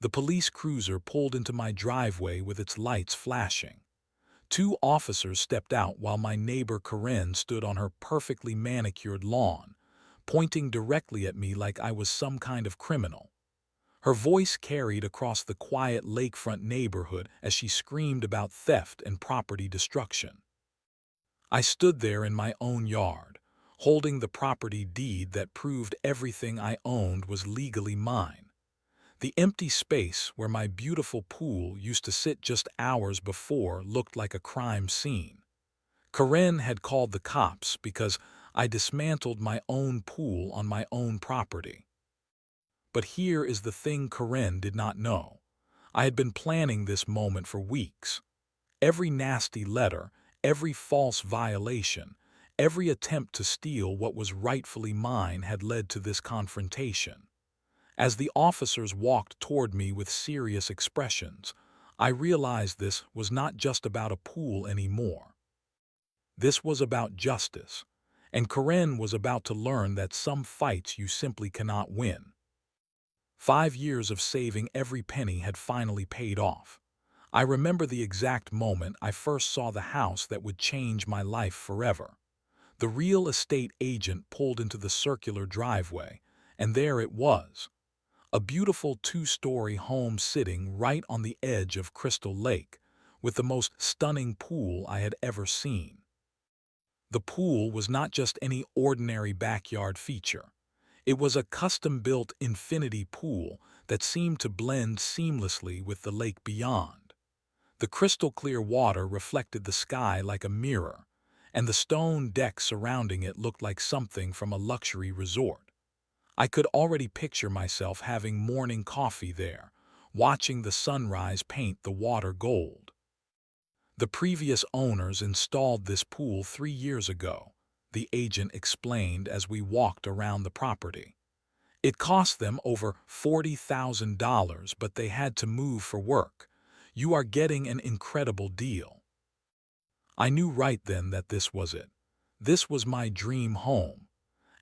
The police cruiser pulled into my driveway with its lights flashing. Two officers stepped out while my neighbor Karen stood on her perfectly manicured lawn, pointing directly at me like I was some kind of criminal. Her voice carried across the quiet lakefront neighborhood as she screamed about theft and property destruction. I stood there in my own yard, holding the property deed that proved everything I owned was legally mine. The empty space where my beautiful pool used to sit just hours before looked like a crime scene. Karen had called the cops because I dismantled my own pool on my own property. But here is the thing Karen did not know. I had been planning this moment for weeks. Every nasty letter, every false violation, every attempt to steal what was rightfully mine had led to this confrontation. As the officers walked toward me with serious expressions, I realized this was not just about a pool anymore. This was about justice, and Karen was about to learn that some fights you simply cannot win. 5 years of saving every penny had finally paid off. I remember the exact moment I first saw the house that would change my life forever. The real estate agent pulled into the circular driveway, and there it was. A beautiful two-story home sitting right on the edge of Crystal Lake, with the most stunning pool I had ever seen. The pool was not just any ordinary backyard feature. It was a custom-built infinity pool that seemed to blend seamlessly with the lake beyond. The crystal-clear water reflected the sky like a mirror, and the stone deck surrounding it looked like something from a luxury resort. I could already picture myself having morning coffee there, watching the sunrise paint the water gold. The previous owners installed this pool 3 years ago, the agent explained as we walked around the property. It cost them over $40,000, but they had to move for work. You are getting an incredible deal. I knew right then that this was it. This was my dream home.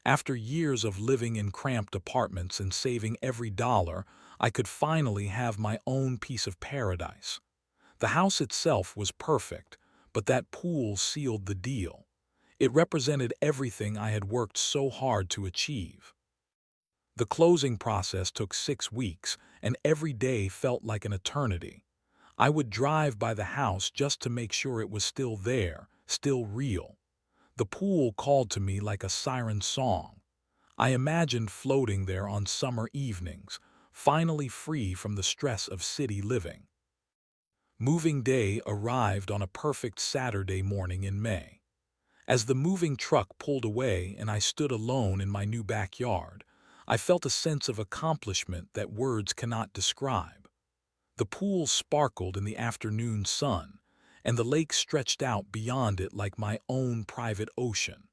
After years of living in cramped apartments and saving every dollar, I could finally have my own piece of paradise. The house itself was perfect, but that pool sealed the deal. It represented everything I had worked so hard to achieve. The closing process took 6 weeks, and every day felt like an eternity. I would drive by the house just to make sure it was still there, still real. The pool called to me like a siren song. I imagined floating there on summer evenings, finally free from the stress of city living. Moving day arrived on a perfect Saturday morning in May. As the moving truck pulled away and I stood alone in my new backyard, I felt a sense of accomplishment that words cannot describe. The pool sparkled in the afternoon sun, and the lake stretched out beyond it like my own private ocean.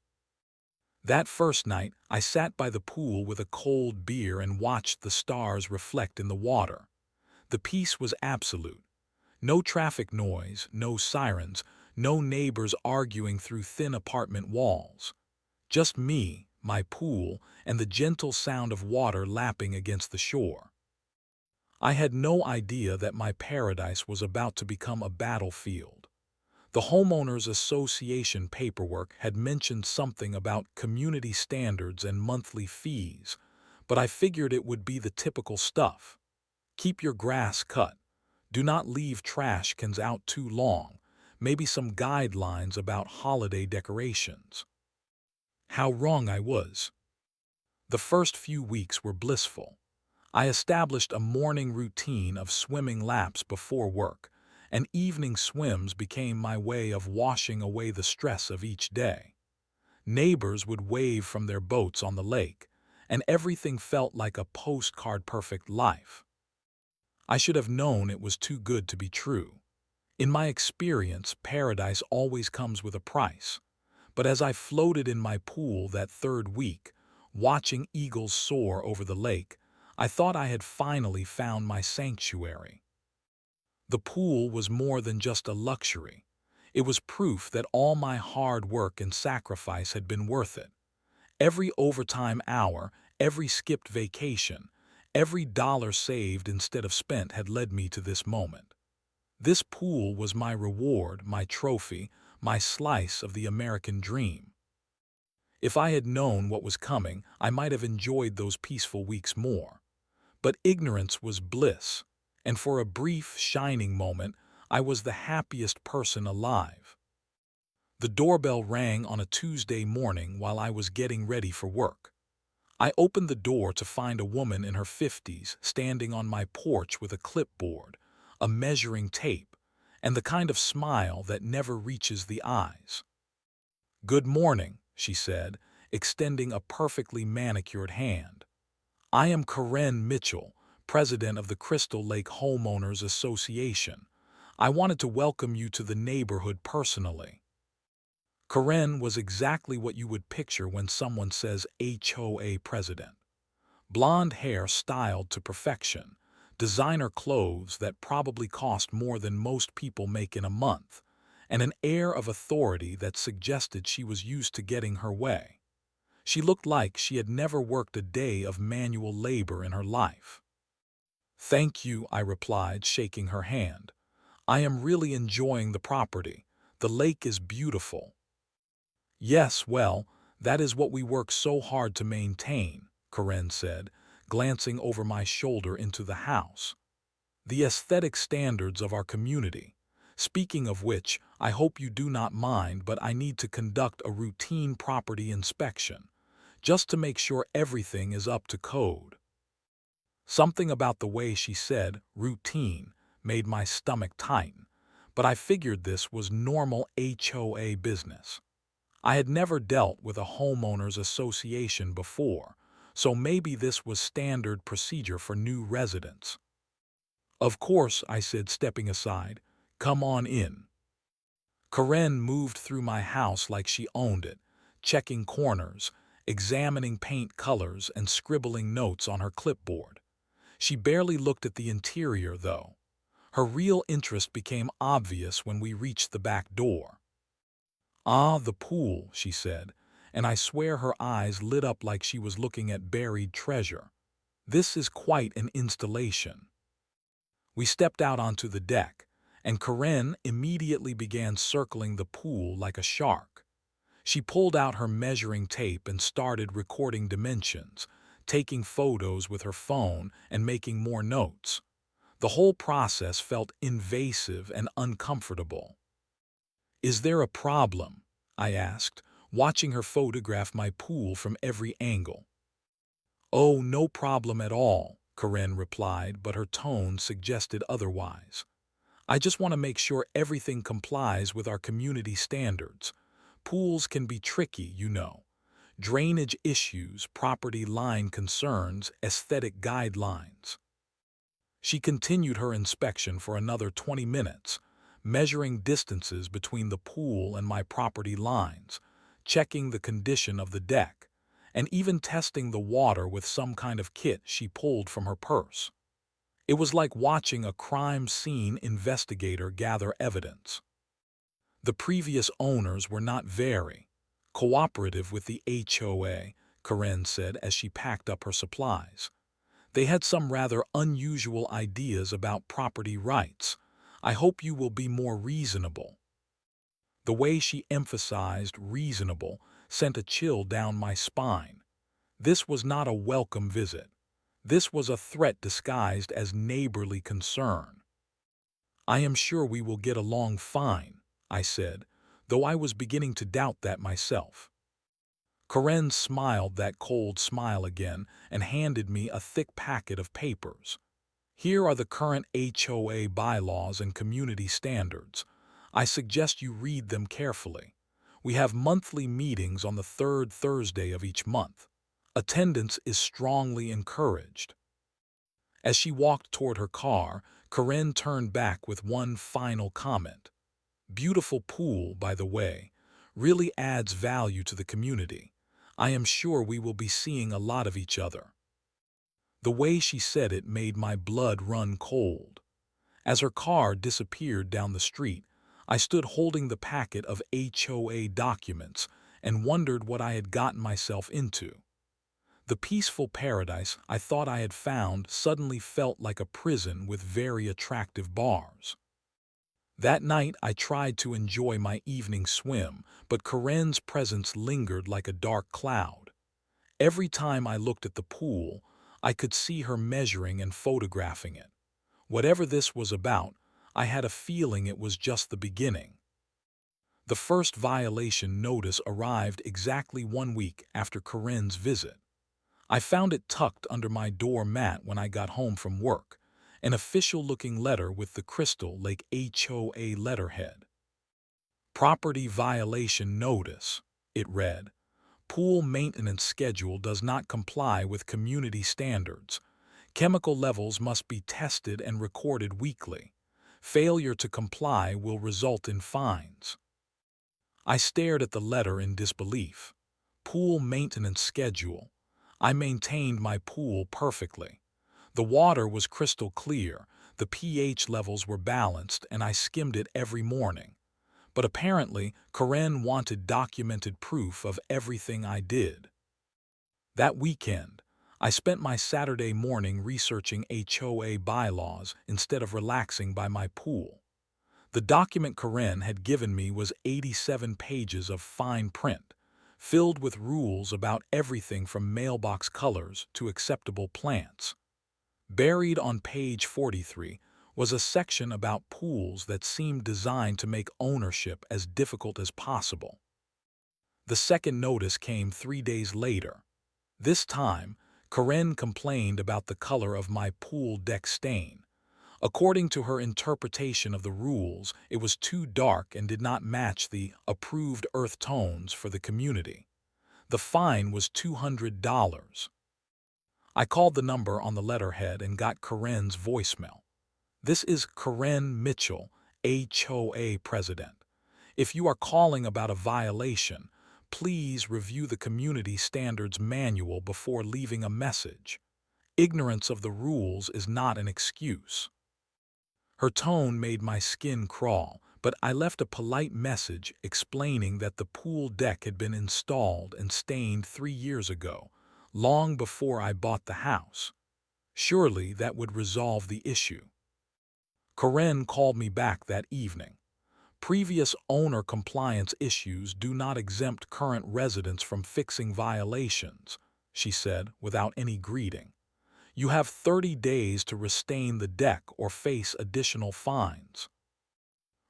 That first night, I sat by the pool with a cold beer and watched the stars reflect in the water. The peace was absolute. No traffic noise, no sirens, no neighbors arguing through thin apartment walls. Just me, my pool, and the gentle sound of water lapping against the shore. I had no idea that my paradise was about to become a battlefield. The homeowners association paperwork had mentioned something about community standards and monthly fees, but I figured it would be the typical stuff. Keep your grass cut. Do not leave trash cans out too long. Maybe some guidelines about holiday decorations. How wrong I was. The first few weeks were blissful. I established a morning routine of swimming laps before work, and evening swims became my way of washing away the stress of each day. Neighbors would wave from their boats on the lake, and everything felt like a postcard-perfect life. I should have known it was too good to be true. In my experience, paradise always comes with a price. But as I floated in my pool that third week, watching eagles soar over the lake, I thought I had finally found my sanctuary. The pool was more than just a luxury. It was proof that all my hard work and sacrifice had been worth it. Every overtime hour, every skipped vacation, Every dollar saved instead of spent had led me to this moment. This pool was my reward, my trophy, my slice of the American dream. If I had known what was coming, I might have enjoyed those peaceful weeks more. But ignorance was bliss, and for a brief, shining moment, I was the happiest person alive. The doorbell rang on a Tuesday morning while I was getting ready for work. I opened the door to find a woman in her 50s standing on my porch with a clipboard, a measuring tape, and the kind of smile that never reaches the eyes. "Good morning," she said, extending a perfectly manicured hand. "I am Karen Mitchell, president of the Crystal Lake Homeowners Association. I wanted to welcome you to the neighborhood personally." Karen was exactly what you would picture when someone says HOA president. Blonde hair styled to perfection, designer clothes that probably cost more than most people make in a month, and an air of authority that suggested she was used to getting her way. She looked like she had never worked a day of manual labor in her life. "Thank you," I replied, shaking her hand. "I am really enjoying the property. The lake is beautiful." "Yes, well, that is what we work so hard to maintain," Karen said, glancing over my shoulder into the house. "The aesthetic standards of our community. Speaking of which, I hope you do not mind, but I need to conduct a routine property inspection, just to make sure everything is up to code." Something about the way she said routine made my stomach tighten, but I figured this was normal HOA business. I had never dealt with a homeowners association before, so maybe this was standard procedure for new residents. "Of course," I said, stepping aside. "Come on in." Karen moved through my house like she owned it, checking corners, examining paint colors, and scribbling notes on her clipboard. She barely looked at the interior, though. Her real interest became obvious when we reached the back door. "Ah, the pool," she said, and I swear her eyes lit up like she was looking at buried treasure. "This is quite an installation." We stepped out onto the deck, and Karen immediately began circling the pool like a shark. She pulled out her measuring tape and started recording dimensions, taking photos with her phone and making more notes. The whole process felt invasive and uncomfortable. "Is there a problem?" I asked, watching her photograph my pool from every angle. "Oh, no problem at all," Karen replied, but her tone suggested otherwise. "I just want to make sure everything complies with our community standards. Pools can be tricky, you know. Drainage issues, property line concerns, aesthetic guidelines." She continued her inspection for another 20 minutes, measuring distances between the pool and my property lines, checking the condition of the deck, and even testing the water with some kind of kit she pulled from her purse. It was like watching a crime scene investigator gather evidence. The previous owners were not very cooperative with the HOA, Karen said as she packed up her supplies. "They had some rather unusual ideas about property rights. I hope you will be more reasonable." The way she emphasized reasonable sent a chill down my spine. This was not a welcome visit. This was a threat disguised as neighborly concern. "I am sure we will get along fine," I said, though I was beginning to doubt that myself. Karen smiled that cold smile again and handed me a thick packet of papers. "Here are the current HOA bylaws and community standards. I suggest you read them carefully. We have monthly meetings on the third Thursday of each month. Attendance is strongly encouraged." As she walked toward her car, Karen turned back with one final comment. "Beautiful pool, by the way. Really adds value to the community. I am sure we will be seeing a lot of each other." The way she said it made my blood run cold. As her car disappeared down the street, I stood holding the packet of HOA documents and wondered what I had gotten myself into. The peaceful paradise I thought I had found suddenly felt like a prison with very attractive bars. That night I tried to enjoy my evening swim, but Karen's presence lingered like a dark cloud. Every time I looked at the pool, I could see her measuring and photographing it. Whatever this was about, I had a feeling it was just the beginning. The first violation notice arrived exactly 1 week after Karen's visit. I found it tucked under my door mat when I got home from work, an official-looking letter with the Crystal Lake HOA letterhead. Property Violation Notice, it read. Pool maintenance schedule does not comply with community standards. Chemical levels must be tested and recorded weekly. Failure to comply will result in fines. I stared at the letter in disbelief. Pool maintenance schedule. I maintained my pool perfectly. The water was crystal clear, the pH levels were balanced, and I skimmed it every morning. But apparently, Karen wanted documented proof of everything I did. That weekend, I spent my Saturday morning researching HOA bylaws instead of relaxing by my pool. The document Karen had given me was 87 pages of fine print, filled with rules about everything from mailbox colors to acceptable plants. Buried on page 43 was a section about pools that seemed designed to make ownership as difficult as possible. The second notice came 3 days later. This time, Karen complained about the color of my pool deck stain. According to her interpretation of the rules, it was too dark and did not match the approved earth tones for the community. The fine was $200. I called the number on the letterhead and got Karen's voicemail. This is Karen Mitchell, HOA president. If you are calling about a violation, please review the Community Standards Manual before leaving a message. Ignorance of the rules is not an excuse. Her tone made my skin crawl, but I left a polite message explaining that the pool deck had been installed and stained 3 years ago, long before I bought the house. Surely that would resolve the issue. Karen called me back that evening. Previous owner compliance issues do not exempt current residents from fixing violations, she said without any greeting. You have 30 days to restain the deck or face additional fines.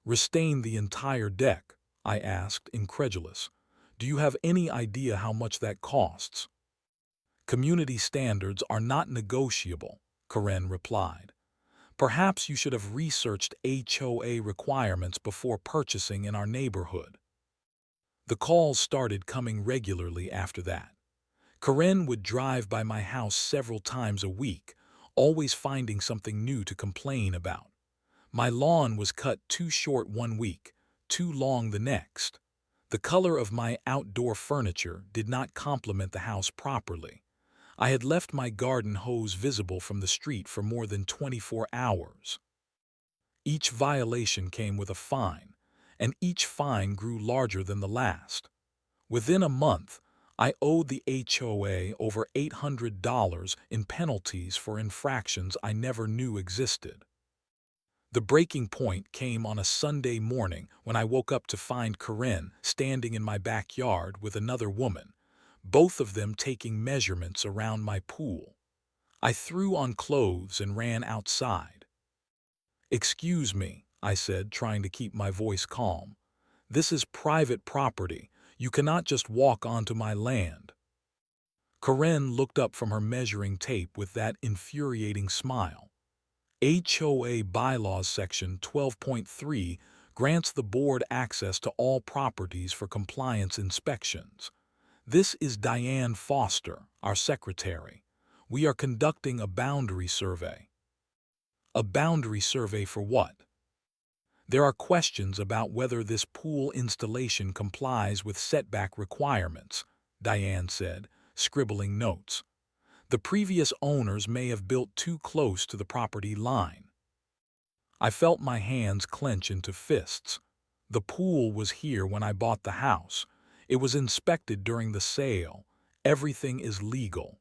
Restain the entire deck? I asked, incredulous. Do you have any idea how much that costs? Community standards are not negotiable, Karen replied. Perhaps you should have researched HOA requirements before purchasing in our neighborhood. The calls started coming regularly after that. Karen would drive by my house several times a week, always finding something new to complain about. My lawn was cut too short 1 week, too long the next. The color of my outdoor furniture did not complement the house properly. I had left my garden hose visible from the street for more than 24 hours. Each violation came with a fine, and each fine grew larger than the last. Within a month, I owed the HOA over $800 in penalties for infractions I never knew existed. The breaking point came on a Sunday morning when I woke up to find Karen standing in my backyard with another woman, both of them taking measurements around my pool. I threw on clothes and ran outside. "Excuse me," I said, trying to keep my voice calm. "This is private property. You cannot just walk onto my land." Karen looked up from her measuring tape with that infuriating smile. HOA Bylaws Section 12.3 grants the board access to all properties for compliance inspections. This is Diane Foster, our secretary. We are conducting a boundary survey. A boundary survey for what? There are questions about whether this pool installation complies with setback requirements, Diane said, scribbling notes. The previous owners may have built too close to the property line. I felt my hands clench into fists. The pool was here when I bought the house. It was inspected during the sale. Everything is legal.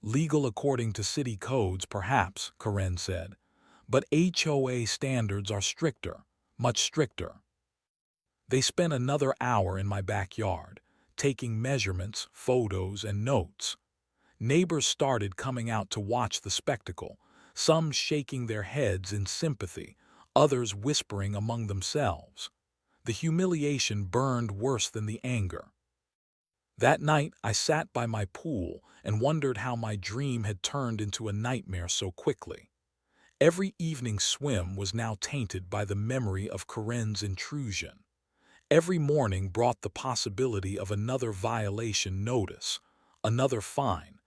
Legal according to city codes, perhaps, Karen said, but HOA standards are stricter, much stricter. They spent another hour in my backyard, taking measurements, photos, and notes. Neighbors started coming out to watch the spectacle, some shaking their heads in sympathy, others whispering among themselves. The humiliation burned worse than the anger. That night, I sat by my pool and wondered how my dream had turned into a nightmare so quickly. Every evening swim was now tainted by the memory of Karen's intrusion. Every morning brought the possibility of another violation notice, another fine,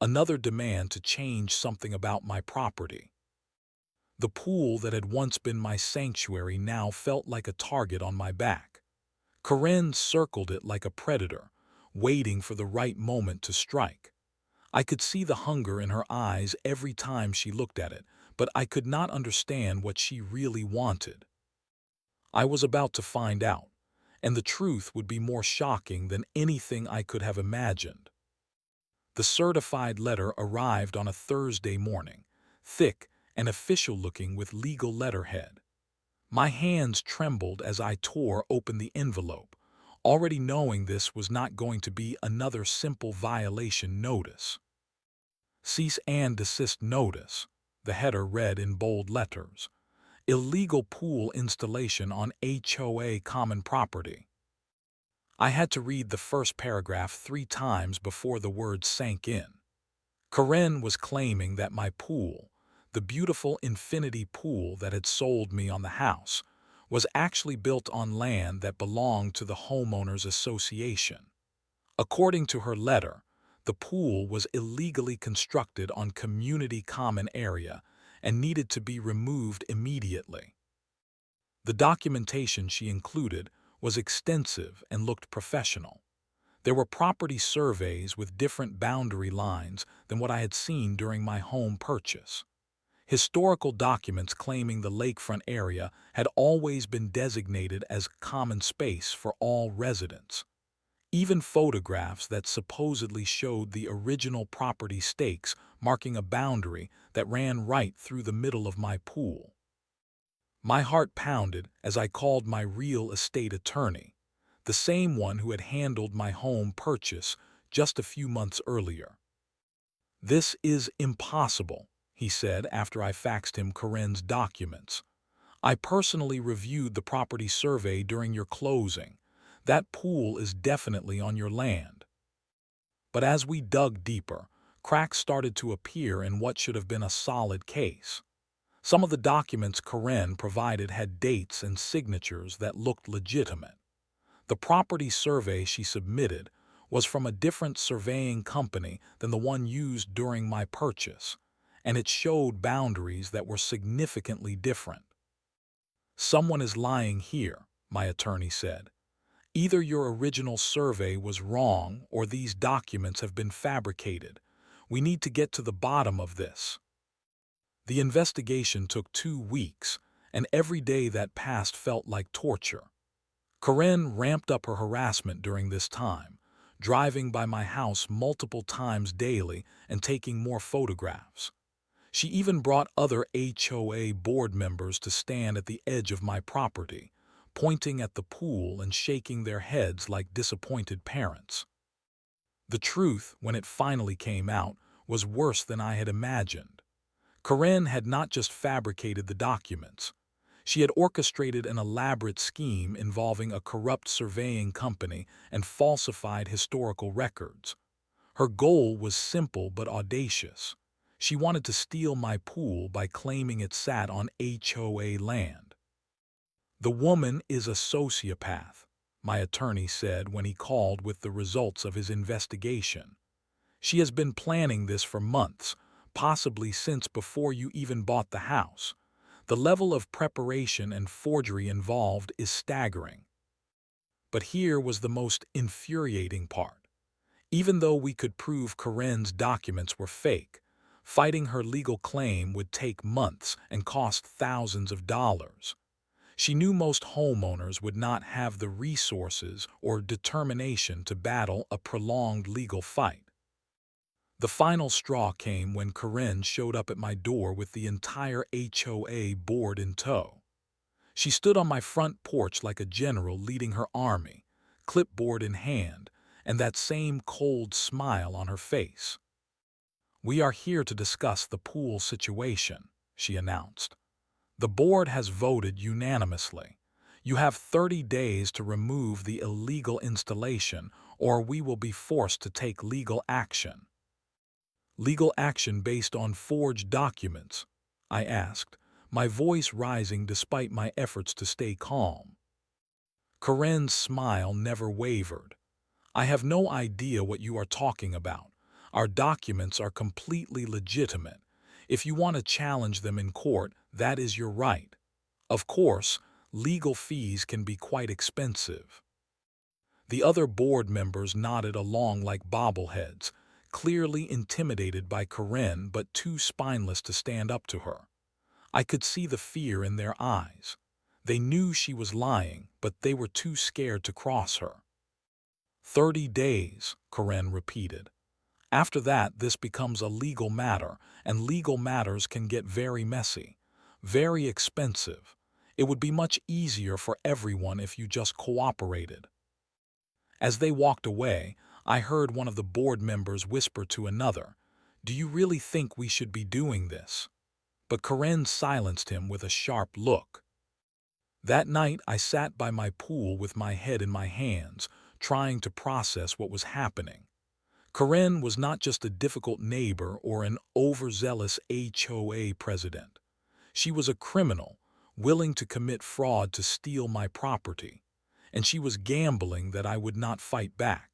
another demand to change something about my property. The pool that had once been my sanctuary now felt like a target on my back. Karen circled it like a predator, waiting for the right moment to strike. I could see the hunger in her eyes every time she looked at it, but I could not understand what she really wanted. I was about to find out, and the truth would be more shocking than anything I could have imagined. The certified letter arrived on a Thursday morning, thick and official-looking with legal letterhead. My hands trembled as I tore open the envelope, already knowing this was not going to be another simple violation notice. Cease and desist notice, the header read in bold letters. Illegal pool installation on HOA common property. I had to read the first paragraph 3 times before the words sank in. Karen was claiming that my pool, the beautiful infinity pool that had sold me on the house, was actually built on land that belonged to the homeowners association. According to her letter, the pool was illegally constructed on community common area and needed to be removed immediately. The documentation she included was extensive and looked professional. There were property surveys with different boundary lines than what I had seen during my home purchase. Historical documents claiming the lakefront area had always been designated as common space for all residents. Even photographs that supposedly showed the original property stakes marking a boundary that ran right through the middle of my pool. My heart pounded as I called my real estate attorney, the same one who had handled my home purchase just a few months earlier. "This is impossible," he said after I faxed him Karen's documents. "I personally reviewed the property survey during your closing. That pool is definitely on your land." But as we dug deeper, cracks started to appear in what should have been a solid case. Some of the documents Karen provided had dates and signatures that looked legitimate. The property survey she submitted was from a different surveying company than the one used during my purchase, and it showed boundaries that were significantly different. "Someone is lying here," my attorney said. "Either your original survey was wrong or these documents have been fabricated. We need to get to the bottom of this." The investigation took 2 weeks, and every day that passed felt like torture. Karen ramped up her harassment during this time, driving by my house multiple times daily and taking more photographs. She even brought other HOA board members to stand at the edge of my property, pointing at the pool and shaking their heads like disappointed parents. The truth, when it finally came out, was worse than I had imagined. Karen had not just fabricated the documents. She had orchestrated an elaborate scheme involving a corrupt surveying company and falsified historical records. Her goal was simple but audacious. She wanted to steal my pool by claiming it sat on HOA land. "The woman is a sociopath," my attorney said when he called with the results of his investigation. "She has been planning this for months, possibly since before you even bought the house. The level of preparation and forgery involved is staggering." But here was the most infuriating part. Even though we could prove Karen's documents were fake, fighting her legal claim would take months and cost thousands of dollars. She knew most homeowners would not have the resources or determination to battle a prolonged legal fight. The final straw came when Karen showed up at my door with the entire HOA board in tow. She stood on my front porch like a general leading her army, clipboard in hand, and that same cold smile on her face. "We are here to discuss the pool situation," she announced. "The board has voted unanimously. You have 30 days to remove the illegal installation, or we will be forced to take legal action." "Legal action based on forged documents?" I asked, my voice rising despite my efforts to stay calm. Karen's smile never wavered. "I have no idea what you are talking about. Our documents are completely legitimate. If you want to challenge them in court, that is your right. Of course, legal fees can be quite expensive." The other board members nodded along like bobbleheads, clearly intimidated by Karen but too spineless to stand up to her. I could see the fear in their eyes. They knew she was lying, but they were too scared to cross her. 30 days, Karen repeated. "After that, this becomes a legal matter, and legal matters can get very messy, very expensive. It would be much easier for everyone if you just cooperated." As they walked away, I heard one of the board members whisper to another, "Do you really think we should be doing this?" But Karen silenced him with a sharp look. That night, I sat by my pool with my head in my hands, trying to process what was happening. Karen was not just a difficult neighbor or an overzealous HOA president. She was a criminal, willing to commit fraud to steal my property, and she was gambling that I would not fight back.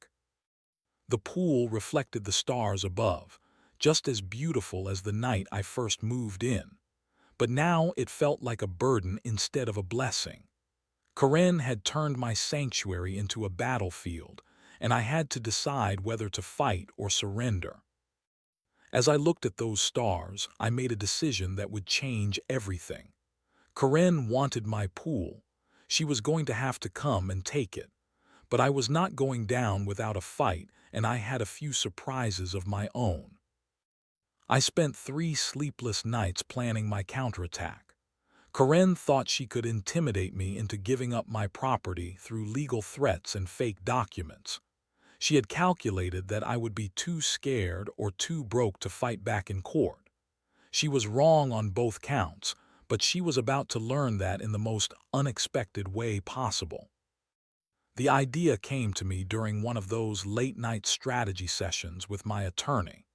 The pool reflected the stars above, just as beautiful as the night I first moved in. But now it felt like a burden instead of a blessing. Karen had turned my sanctuary into a battlefield, and I had to decide whether to fight or surrender. As I looked at those stars, I made a decision that would change everything. Karen wanted my pool. She was going to have to come and take it. But I was not going down without a fight, and I had a few surprises of my own. I spent 3 sleepless nights planning my counterattack. Karen thought she could intimidate me into giving up my property through legal threats and fake documents. She had calculated that I would be too scared or too broke to fight back in court. She was wrong on both counts, but she was about to learn that in the most unexpected way possible. The idea came to me during one of those late-night strategy sessions with my attorney.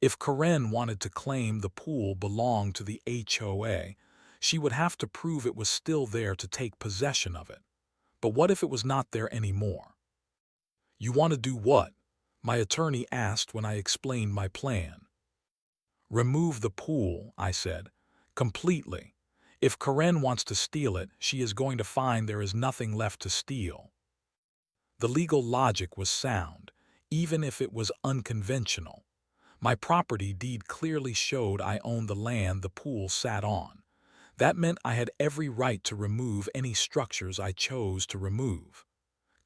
If Karen wanted to claim the pool belonged to the HOA, she would have to prove it was still there to take possession of it. But what if it was not there anymore? "You want to do what?" my attorney asked when I explained my plan. "Remove the pool," I said, "completely. If Karen wants to steal it, she is going to find there is nothing left to steal." The legal logic was sound, even if it was unconventional. My property deed clearly showed I owned the land the pool sat on. That meant I had every right to remove any structures I chose to remove.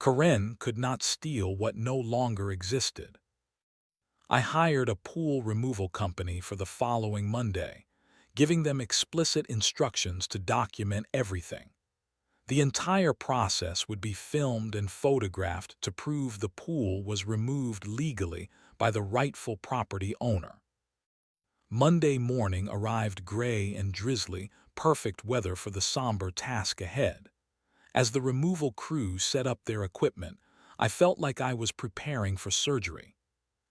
Karen could not steal what no longer existed. I hired a pool removal company for the following Monday, giving them explicit instructions to document everything. The entire process would be filmed and photographed to prove the pool was removed legally by the rightful property owner. Monday morning arrived gray and drizzly, perfect weather for the somber task ahead. As the removal crew set up their equipment, I felt like I was preparing for surgery.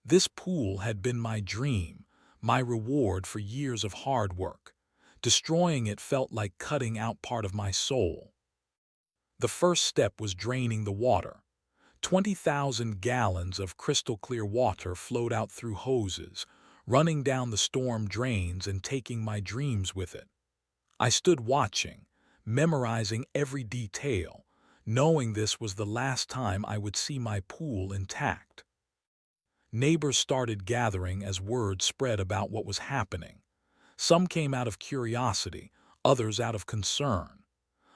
This pool had been my dream, my reward for years of hard work. Destroying it felt like cutting out part of my soul. The first step was draining the water. 20,000 gallons of crystal-clear water flowed out through hoses, running down the storm drains and taking my dreams with it. I stood watching, memorizing every detail, knowing this was the last time I would see my pool intact. Neighbors started gathering as word spread about what was happening. Some came out of curiosity, others out of concern.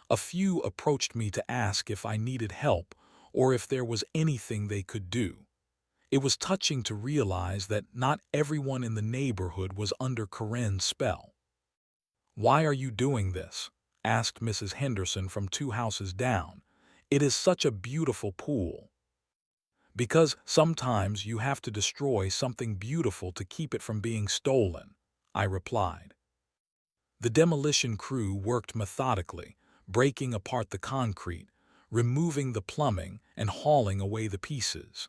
A few approached me to ask if I needed help or if there was anything they could do. It was touching to realize that not everyone in the neighborhood was under Karen's spell. "Why are you doing this?" asked Mrs. Henderson from two houses down. "It is such a beautiful pool." "Because sometimes you have to destroy something beautiful to keep it from being stolen," I replied. The demolition crew worked methodically, breaking apart the concrete, removing the plumbing, and hauling away the pieces.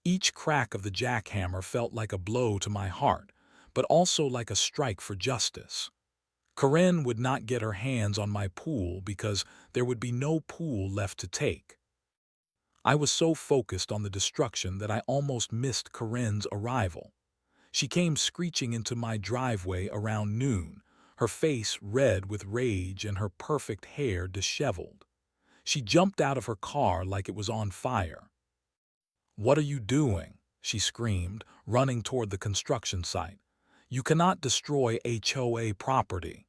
Each crack of the jackhammer felt like a blow to my heart, but also like a strike for justice. Karen would not get her hands on my pool because there would be no pool left to take. I was so focused on the destruction that I almost missed Karen's arrival. She came screeching into my driveway around noon, her face red with rage and her perfect hair disheveled. She jumped out of her car like it was on fire. "What are you doing?" she screamed, running toward the construction site. "You cannot destroy HOA property."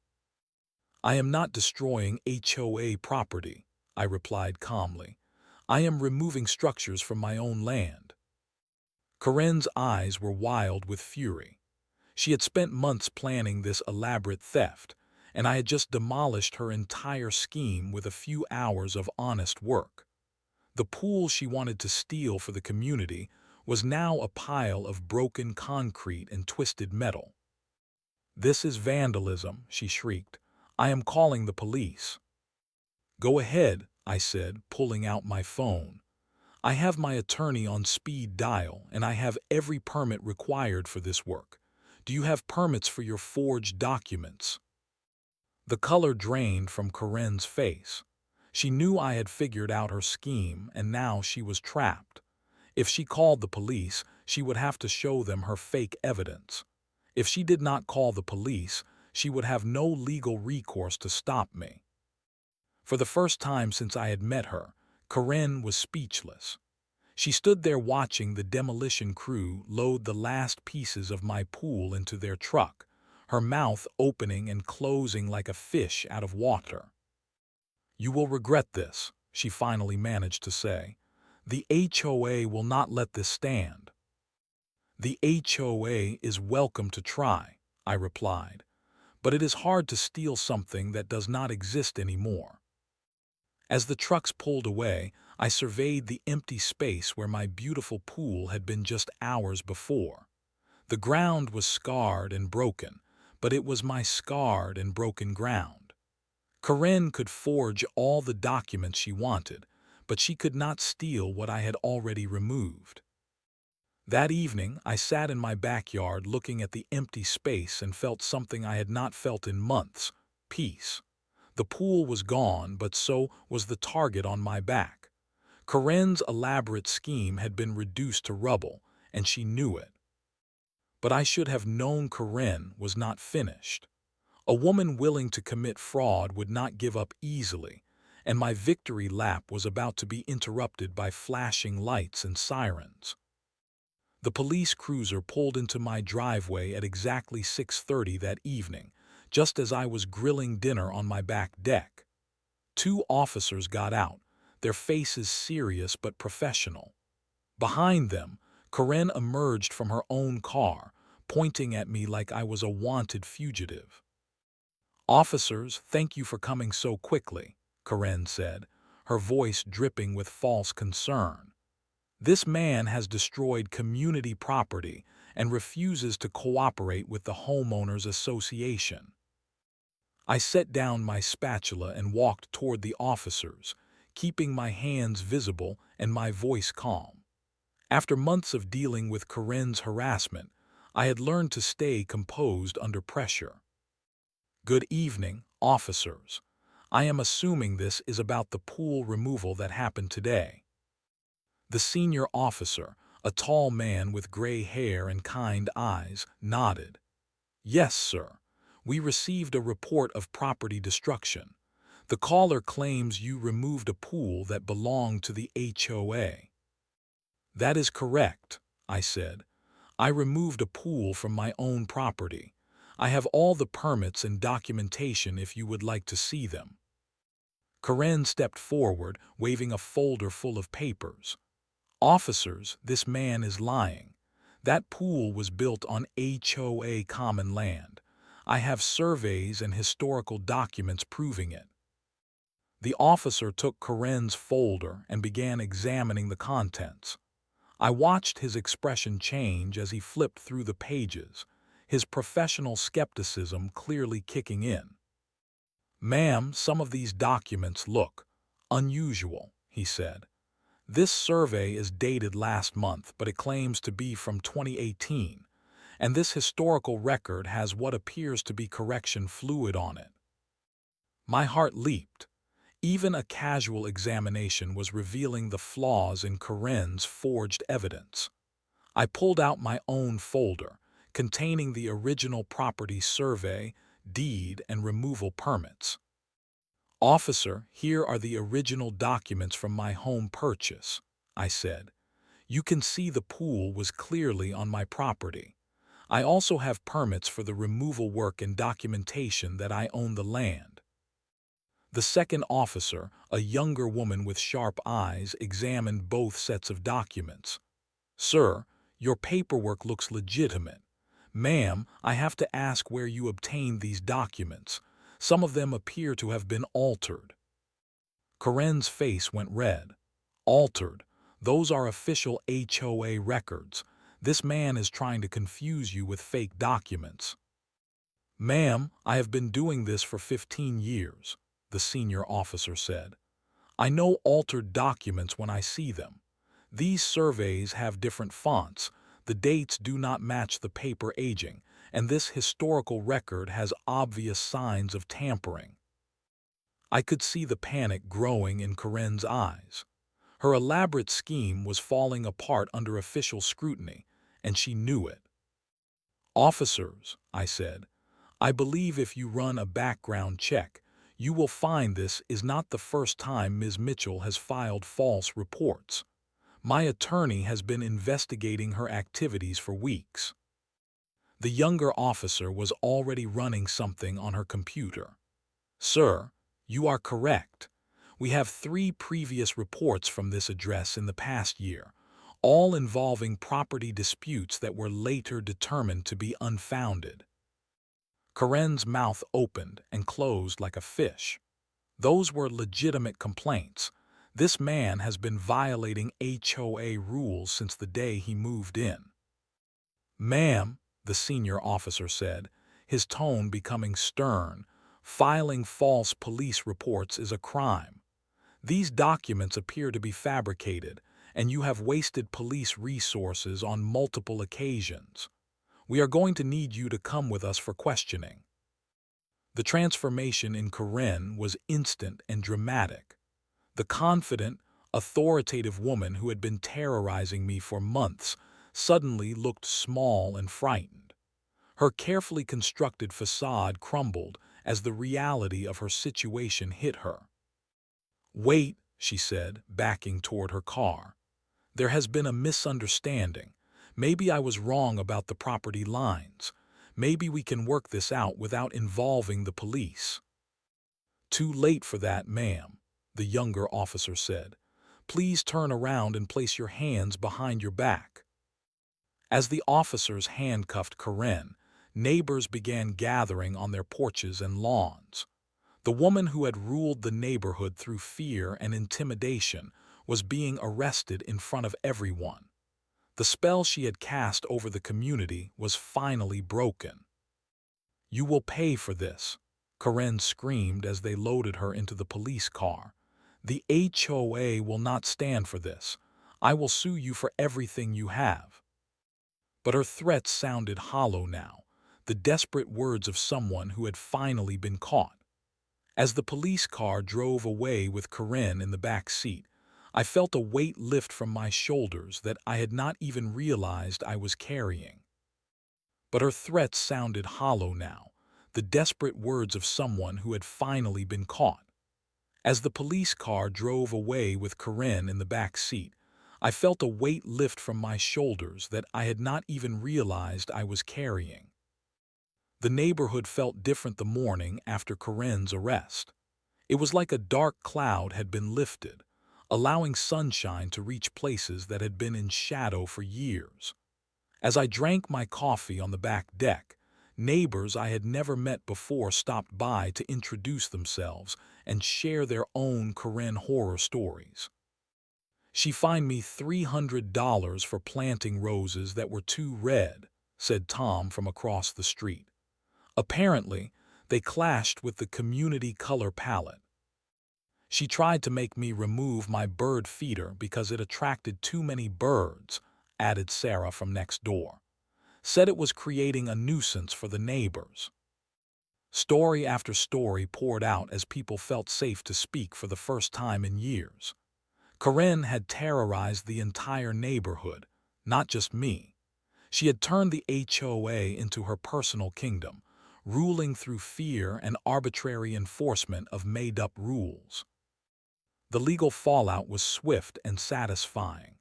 "I am not destroying HOA property," I replied calmly. "I am removing structures from my own land." Karen's eyes were wild with fury. She had spent months planning this elaborate theft, and I had just demolished her entire scheme with a few hours of honest work. The pool she wanted to steal for the community was now a pile of broken concrete and twisted metal. "This is vandalism," she shrieked. "I am calling the police." "Go ahead," I said, pulling out my phone. "I have my attorney on speed dial, and I have every permit required for this work. Do you have permits for your forged documents?" The color drained from Karen's face. She knew I had figured out her scheme, and now she was trapped. If she called the police, she would have to show them her fake evidence. If she did not call the police, she would have no legal recourse to stop me. For the first time since I had met her, Karen was speechless. She stood there watching the demolition crew load the last pieces of my pool into their truck, her mouth opening and closing like a fish out of water. "You will regret this," she finally managed to say. "The HOA will not let this stand." "The HOA is welcome to try," I replied. "But it is hard to steal something that does not exist anymore." As the trucks pulled away, I surveyed the empty space where my beautiful pool had been just hours before. The ground was scarred and broken, but it was my scarred and broken ground. Karen could forge all the documents she wanted, but she could not steal what I had already removed. That evening, I sat in my backyard looking at the empty space and felt something I had not felt in months: peace. The pool was gone, but so was the target on my back. Karen's elaborate scheme had been reduced to rubble, and she knew it. But I should have known Karen was not finished. A woman willing to commit fraud would not give up easily, and my victory lap was about to be interrupted by flashing lights and sirens. The police cruiser pulled into my driveway at exactly 6:30 that evening, just as I was grilling dinner on my back deck. Two officers got out, their faces serious but professional. Behind them, Karen emerged from her own car, pointing at me like I was a wanted fugitive. "Officers, thank you for coming so quickly," Karen said, her voice dripping with false concern. "This man has destroyed community property and refuses to cooperate with the homeowners association." I set down my spatula and walked toward the officers, keeping my hands visible and my voice calm. After months of dealing with Karen's harassment, I had learned to stay composed under pressure. "Good evening, officers. I am assuming this is about the pool removal that happened today." The senior officer, a tall man with gray hair and kind eyes, nodded. "Yes, sir. We received a report of property destruction. The caller claims you removed a pool that belonged to the HOA." "That is correct," I said. "I removed a pool from my own property. I have all the permits and documentation if you would like to see them." Karen stepped forward, waving a folder full of papers. Officers, this man is lying. That pool was built on HOA common land. I have surveys and historical documents proving it. The officer took Karen's folder and began examining the contents. I watched his expression change as he flipped through the pages, his professional skepticism clearly kicking in. "Ma'am, some of these documents look unusual," he said. "This survey is dated last month, but it claims to be from 2018, and this historical record has what appears to be correction fluid on it." My heart leaped. Even a casual examination was revealing the flaws in Karen's forged evidence. I pulled out my own folder, containing the original property survey, deed, and removal permits. "Officer, here are the original documents from my home purchase," I said. "You can see the pool was clearly on my property. I also have permits for the removal work and documentation that I own the land." The second officer, a younger woman with sharp eyes, examined both sets of documents. "Sir, your paperwork looks legitimate. Ma'am, I have to ask where you obtained these documents. Some of them appear to have been altered." Karen's face went red. "Altered? Those are official HOA records. This man is trying to confuse you with fake documents." "Ma'am, I have been doing this for 15 years, the senior officer said. "I know altered documents when I see them. These surveys have different fonts, the dates do not match the paper aging, and this historical record has obvious signs of tampering." I could see the panic growing in Karen's eyes. Her elaborate scheme was falling apart under official scrutiny, and she knew it. "Officers," I said, "I believe if you run a background check, you will find this is not the first time Ms. Mitchell has filed false reports. My attorney has been investigating her activities for weeks." The younger officer was already running something on her computer. "Sir, you are correct. We have 3 previous reports from this address in the past year, all involving property disputes that were later determined to be unfounded." Karen's mouth opened and closed like a fish. Those were legitimate complaints. This man has been violating HOA rules since the day he moved in. "Ma'am," the senior officer said, his tone becoming stern, "filing false police reports is a crime. These documents appear to be fabricated, and you have wasted police resources on multiple occasions. We are going to need you to come with us for questioning." The transformation in Karen was instant and dramatic. The confident, authoritative woman who had been terrorizing me for months suddenly looked small and frightened. Her carefully constructed facade crumbled as the reality of her situation hit her. "Wait," she said, backing toward her car. "There has been a misunderstanding. Maybe I was wrong about the property lines. Maybe we can work this out without involving the police." "Too late for that, ma'am," the younger officer said. "Please turn around and place your hands behind your back." As the officers handcuffed Karen, neighbors began gathering on their porches and lawns. The woman who had ruled the neighborhood through fear and intimidation was being arrested in front of everyone. The spell she had cast over the community was finally broken. "You will pay for this," Karen screamed as they loaded her into the police car. "The HOA will not stand for this. I will sue you for everything you have." But her threats sounded hollow now, the desperate words of someone who had finally been caught. As the police car drove away with Karen in the back seat, I felt a weight lift from my shoulders that I had not even realized I was carrying. But her threats sounded hollow now, the desperate words of someone who had finally been caught. As the police car drove away with Karen in the back seat, I felt a weight lift from my shoulders that I had not even realized I was carrying. The neighborhood felt different the morning after Karen's arrest. It was like a dark cloud had been lifted. allowing sunshine to reach places that had been in shadow for years. As I drank my coffee on the back deck, neighbors I had never met before stopped by to introduce themselves and share their own Karen horror stories. "She fined me $300 for planting roses that were too red," said Tom from across the street. "Apparently, they clashed with the community color palette. She tried to make me remove my bird feeder because it attracted too many birds," added Sarah from next door. "Said it was creating a nuisance for the neighbors." Story after story poured out as people felt safe to speak for the first time in years. Karen had terrorized the entire neighborhood, not just me. She had turned the HOA into her personal kingdom, ruling through fear and arbitrary enforcement of made-up rules. The legal fallout was swift and satisfying.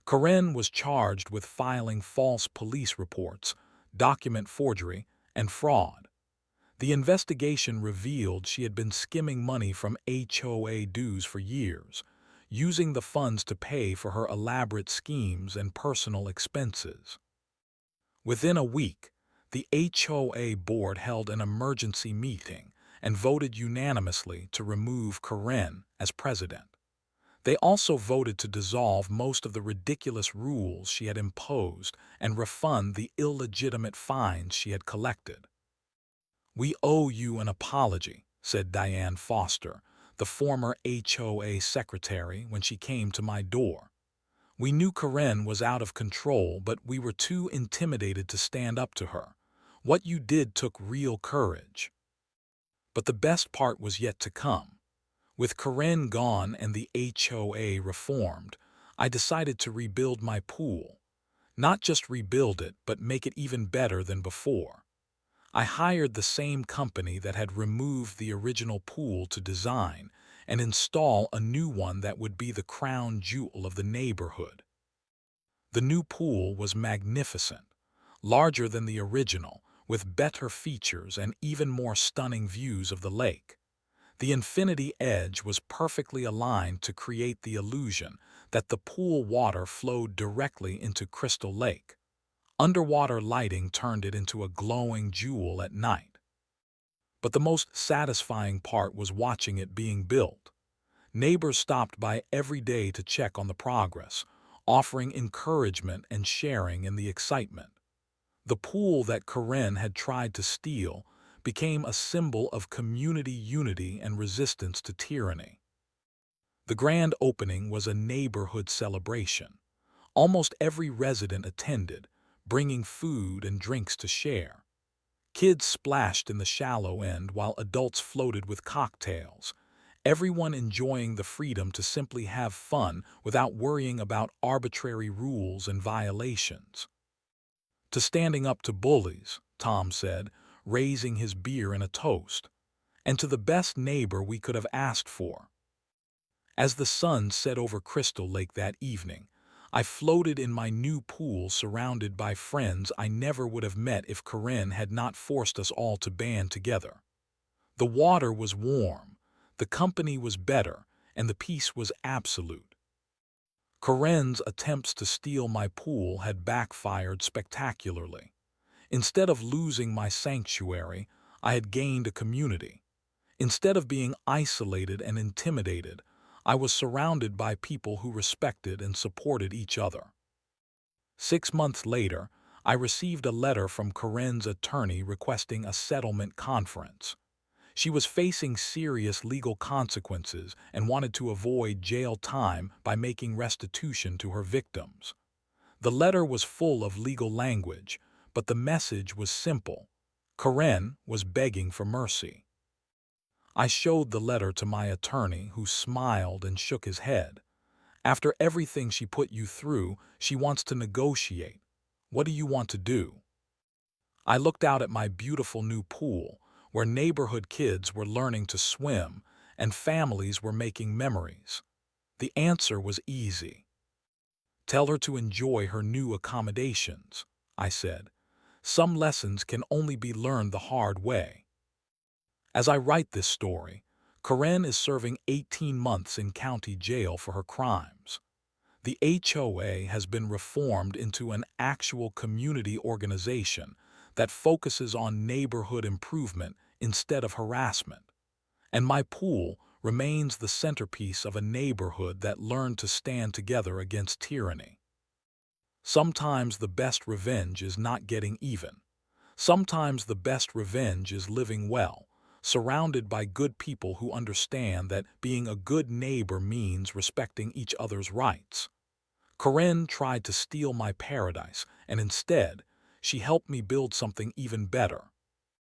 Karen was charged with filing false police reports, document forgery, and fraud. The investigation revealed she had been skimming money from HOA dues for years, using the funds to pay for her elaborate schemes and personal expenses. Within a week, the HOA board held an emergency meeting and voted unanimously to remove Karen as president. They also voted to dissolve most of the ridiculous rules she had imposed and refund the illegitimate fines she had collected. "We owe you an apology," said Diane Foster, the former HOA secretary, when she came to my door. "We knew Karen was out of control, but we were too intimidated to stand up to her. What you did took real courage." But the best part was yet to come. With Karen gone and the HOA reformed, I decided to rebuild my pool. Not just rebuild it, but make it even better than before. I hired the same company that had removed the original pool to design and install a new one that would be the crown jewel of the neighborhood. The new pool was magnificent, larger than the original, with better features and even more stunning views of the lake. The infinity edge was perfectly aligned to create the illusion that the pool water flowed directly into Crystal Lake. Underwater lighting turned it into a glowing jewel at night. But the most satisfying part was watching it being built. Neighbors stopped by every day to check on the progress, offering encouragement and sharing in the excitement. The pool that Karen had tried to steal became a symbol of community unity and resistance to tyranny. The grand opening was a neighborhood celebration. Almost every resident attended, bringing food and drinks to share. Kids splashed in the shallow end while adults floated with cocktails, everyone enjoying the freedom to simply have fun without worrying about arbitrary rules and violations. "To standing up to bullies," Tom said, raising his beer in a toast, "and to the best neighbor we could have asked for." As the sun set over Crystal Lake that evening, I floated in my new pool surrounded by friends I never would have met if Karen had not forced us all to band together. The water was warm, the company was better, and the peace was absolute. Karen's attempts to steal my pool had backfired spectacularly. Instead of losing my sanctuary, I had gained a community. Instead of being isolated and intimidated, I was surrounded by people who respected and supported each other. 6 months later, I received a letter from Karen's attorney requesting a settlement conference. She was facing serious legal consequences and wanted to avoid jail time by making restitution to her victims. The letter was full of legal language, but the message was simple. Karen was begging for mercy. I showed the letter to my attorney, who smiled and shook his head. "After everything she put you through, she wants to negotiate. What do you want to do?" I looked out at my beautiful new pool, where neighborhood kids were learning to swim and families were making memories. The answer was easy. "Tell her to enjoy her new accommodations," I said. "Some lessons can only be learned the hard way." As I write this story, Karen is serving 18 months in county jail for her crimes. The HOA has been reformed into an actual community organization that focuses on neighborhood improvement instead of harassment. And my pool remains the centerpiece of a neighborhood that learned to stand together against tyranny. Sometimes the best revenge is not getting even. Sometimes the best revenge is living well, surrounded by good people who understand that being a good neighbor means respecting each other's rights. Corinne tried to steal my paradise, and instead, she helped me build something even better,